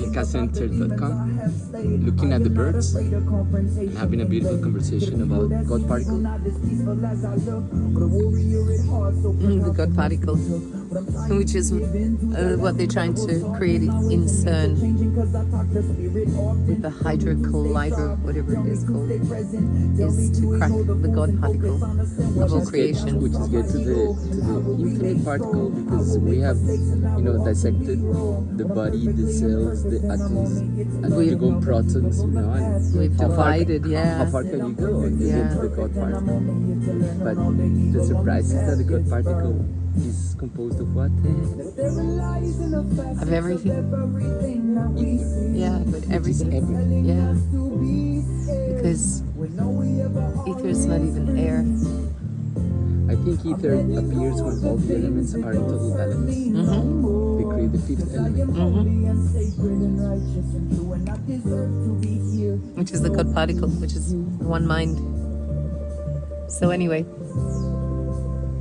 IncaCenter.com, looking at the birds and having a beautiful conversation about God particle. The God particle, which is what they're trying to create in CERN with the Hydra Collider, whatever it is called, is to crack the God particle of all creation. Which is get to the infinite particle, because we have, dissected the body, the cells, the atoms, and we go protons, and we've divided, how far can you go and you get to the God particle? But the surprise is that the God particle is composed of what? Of everything. Yeah, but everything. Yeah. Because ether is not even air. I think ether appears when all the elements are in total balance. They create the fifth element. Which is the God particle, which is one mind. So anyway,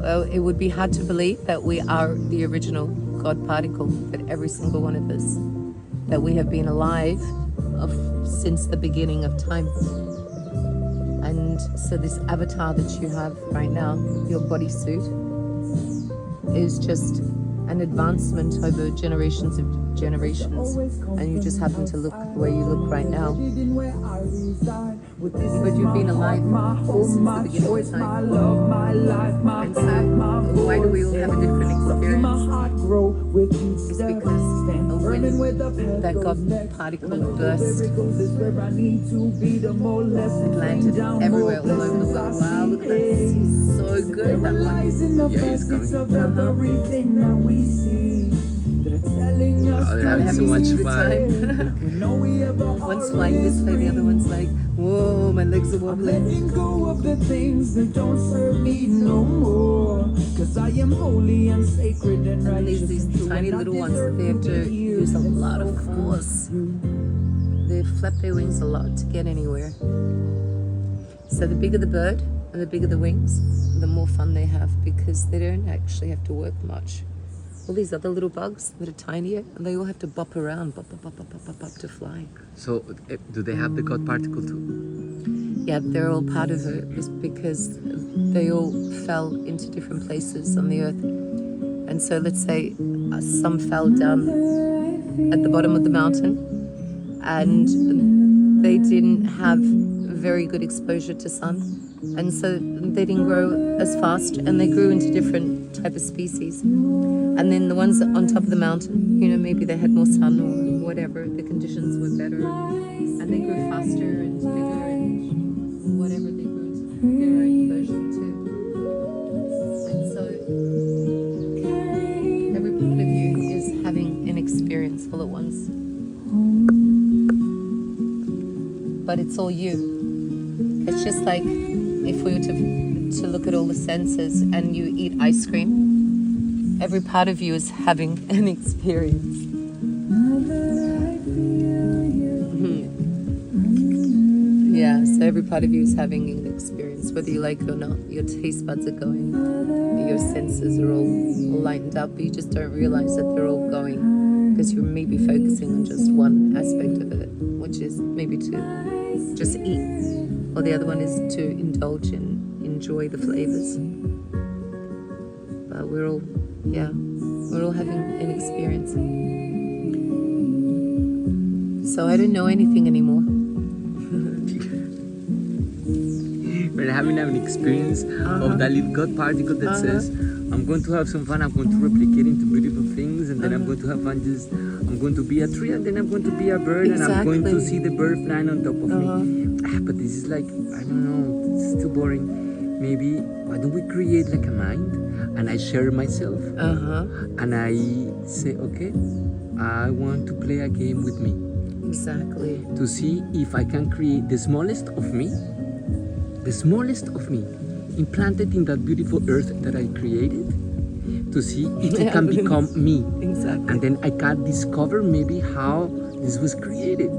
well, it would be hard to believe that we are the original God particle, that every single one of us, that we have been alive since the beginning of time. And so this avatar that you have right now, your bodysuit, is just an advancement over generations of generations, and you just happen to look the way you look right now. But you've been alive since the beginning of time. And so why do we all have a different experience? It's because when that God particle burst, it landed everywhere all over the world. Wow, look at that. He's so good, that one. Yeah, he's coming. Oh, they're having so much fun. One's flying this way, the other one's like, whoa, my legs are wobbling. Letting go of the things that don't serve me no more, 'cause I am holy and sacred and righteous. These tiny little ones that they have to use a lot of force. They flap their wings a lot to get anywhere. So the bigger the bird and the bigger the wings, the more fun they have, because they don't actually have to work much. All these other little bugs that are tinier, and they all have to bop around, bop to fly. So, do they have the God particle too? Yeah, they're all part of it, just because they all fell into different places on the earth. And so let's say some fell down at the bottom of the mountain, and they didn't have very good exposure to sun, and so they didn't grow as fast, and they grew into different type of species. And then the ones on top of the mountain, maybe they had more sun or whatever, the conditions were better, and they grew faster and bigger and whatever, they grew into their own version too. And so every part of you is having an experience all at once. But it's all you. It's just like if we were to look at all the senses and you eat ice cream, every part of you is having an experience. Yeah, so every part of you is having an experience, whether you like it or not. Your taste buds are going, your senses are all lightened up, but you just don't realize that they're all going, because you're maybe focusing on just one aspect of it, which is maybe to just eat, or the other one is to indulge and enjoy the flavors. But we're all having an experience. So I don't know anything anymore. We're having an experience of that little God particle that says, I'm going to have some fun, I'm going to replicate into beautiful things, and then I'm going to have fun, I'm going to be a tree, and then I'm going to be a bird, and I'm going to see the bird flying on top of me. But this is like, I don't know, it's too boring. Maybe, why don't we create like a mind? And I share myself, and I say, okay, I want to play a game with me. Exactly. To see if I can create the smallest of me, implanted in that beautiful earth that I created, to see if it can become me. Exactly. And then I can discover maybe how this was created.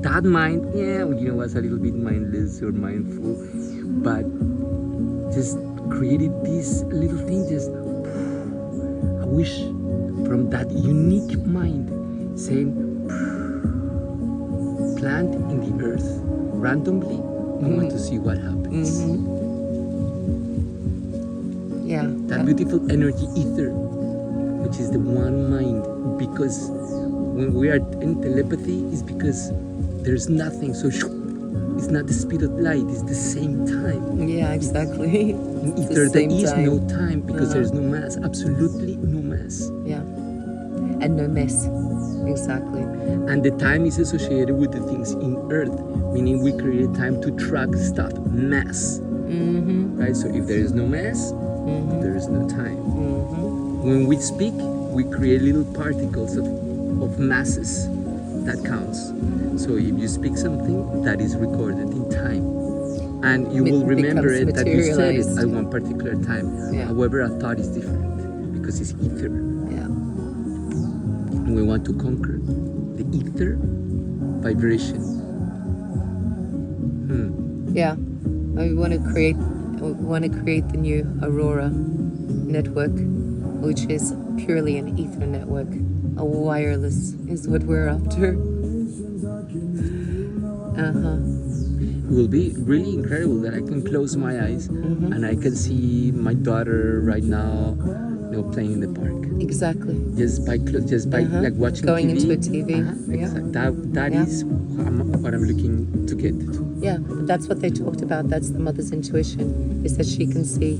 That mind, was a little bit mindless or mindful, but just created this little thing, just a wish from that unique mind saying, plant in the earth randomly. We want to see what happens. Yeah. That beautiful energy ether, which is the one mind, because when we are in telepathy, is because there's nothing. So it's not the speed of light; it's the same time. Yeah, exactly. In It's the ether, there same is time. no time because there's no mass. Absolutely no mass. Yeah. And no mess. Exactly. And the time is associated with the things in earth, meaning we create time to track stuff, mass. Right? So if there is no mass, there is no time. When we speak, we create little particles of masses. That counts. So if you speak something, that is recorded in time. And you It will remember becomes it that you said it materialized. at one particular time. Yeah. However, a thought is different because it's ether. Yeah. And we want to conquer the ether vibration. Yeah. We want to create the new Aurora network, which is purely an ether network. A wireless is what we're after. It will be really incredible that I can close my eyes and I can see my daughter right now, playing in the park. Exactly. Just by like watching Going TV. into a TV. Yeah. Exactly. That Yeah. is what I'm looking to get to. Yeah, but that's what they talked about. That's the mother's intuition, is that she can see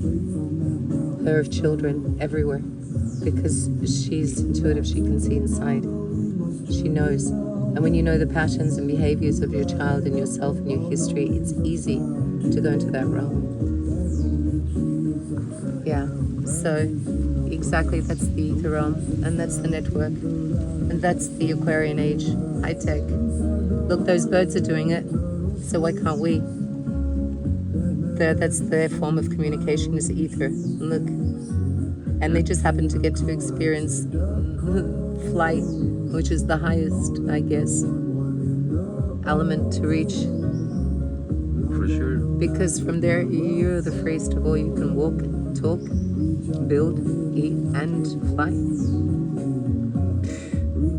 her children everywhere because she's intuitive. She can see inside. She knows. And when you know the patterns and behaviors of your child and yourself and your history, it's easy to go into that realm. Yeah, so exactly, that's the ether realm, and that's the network, and that's the Aquarian age, high tech. Look, those birds are doing it, so why can't we? That's their form of communication, is ether. Look, and they just happen to get to experience flight, which is the highest, I guess, element to reach. For sure. Because from there, you're the freest of all. You can walk, talk, build, eat, and fly.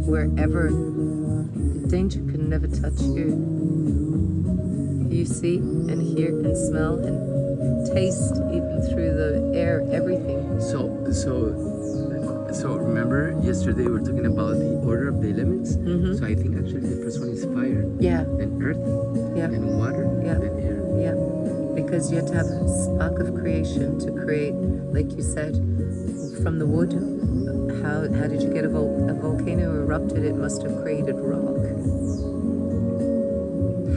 Wherever, danger can never touch you. You see and hear and smell and taste, even through the air, everything. So remember yesterday we were talking about the order of the elements. So I think actually the first one is fire, Yeah, then earth, yeah, then water, Yeah. then air. yeah. Because you have to have a spark of creation to create, like you said, from the wood. How did you get a volcano erupted? It must have created rock.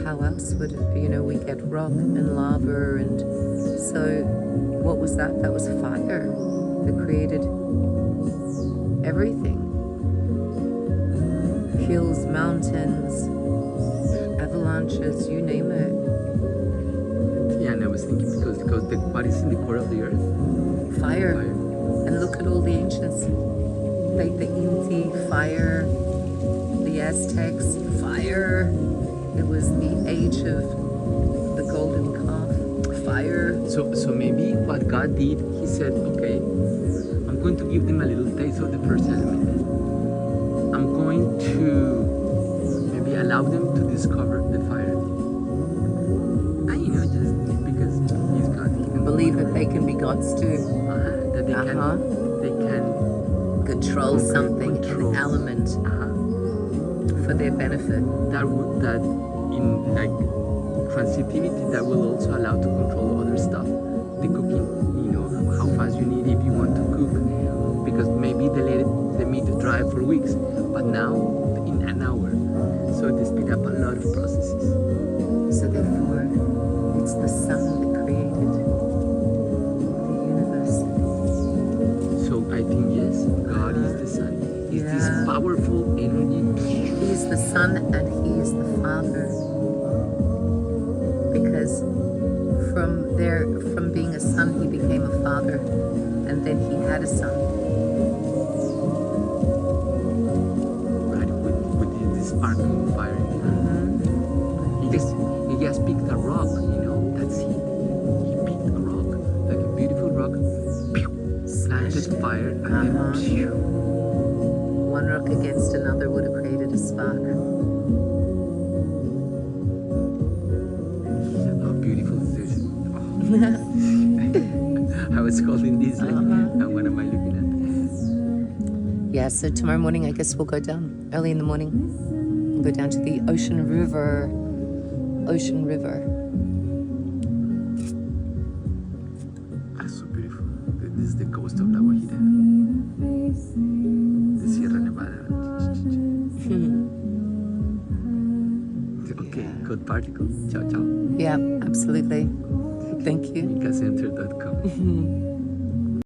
How else would we get rock and lava? And so what was that? That was fire that created everything. Hills, mountains, avalanches, you name it. Yeah, and I was thinking because what is in the core of the earth? Fire. Fire. And look at all the ancients. Like the Inti, fire. The Aztecs, fire. It was the age of the golden calf, fire. So maybe what God did, He said, okay, I'm going to give them a little taste of the first element. I'm going to maybe allow them to discover the fire. And just because He's God, He can Believe that they can be gods too. that they can Control something, control. an element for their benefit. that in like transitivity that will also allow to control other stuff, the cooking, how fast you need if you want to cook, because maybe they let the meat dry for weeks, but now in an hour, so they speed up a lot of processes. So therefore, it's the sun that created the universe. So I think yes, God is the sun. He's this Yeah. powerful energy. He is the Son and He is the Father. Because from being a son, He became a father, and then He had a son. Right, with this sparkling fire. He just picked a rock, that's it. He picked a rock, like a beautiful rock, planted fire, and then lost another would have created a spark. How beautiful is this? Oh. I was holding this like, and what am I looking at? Yeah, so tomorrow morning I guess we'll go down early in the morning. We'll go down to the Ocean River. Ocean River. That's so beautiful. This is the coast of La Guajira. The Sierra Nevada. Okay, Code Particle. Ciao, ciao. Yeah, absolutely. Thank you. Mikacenter.com.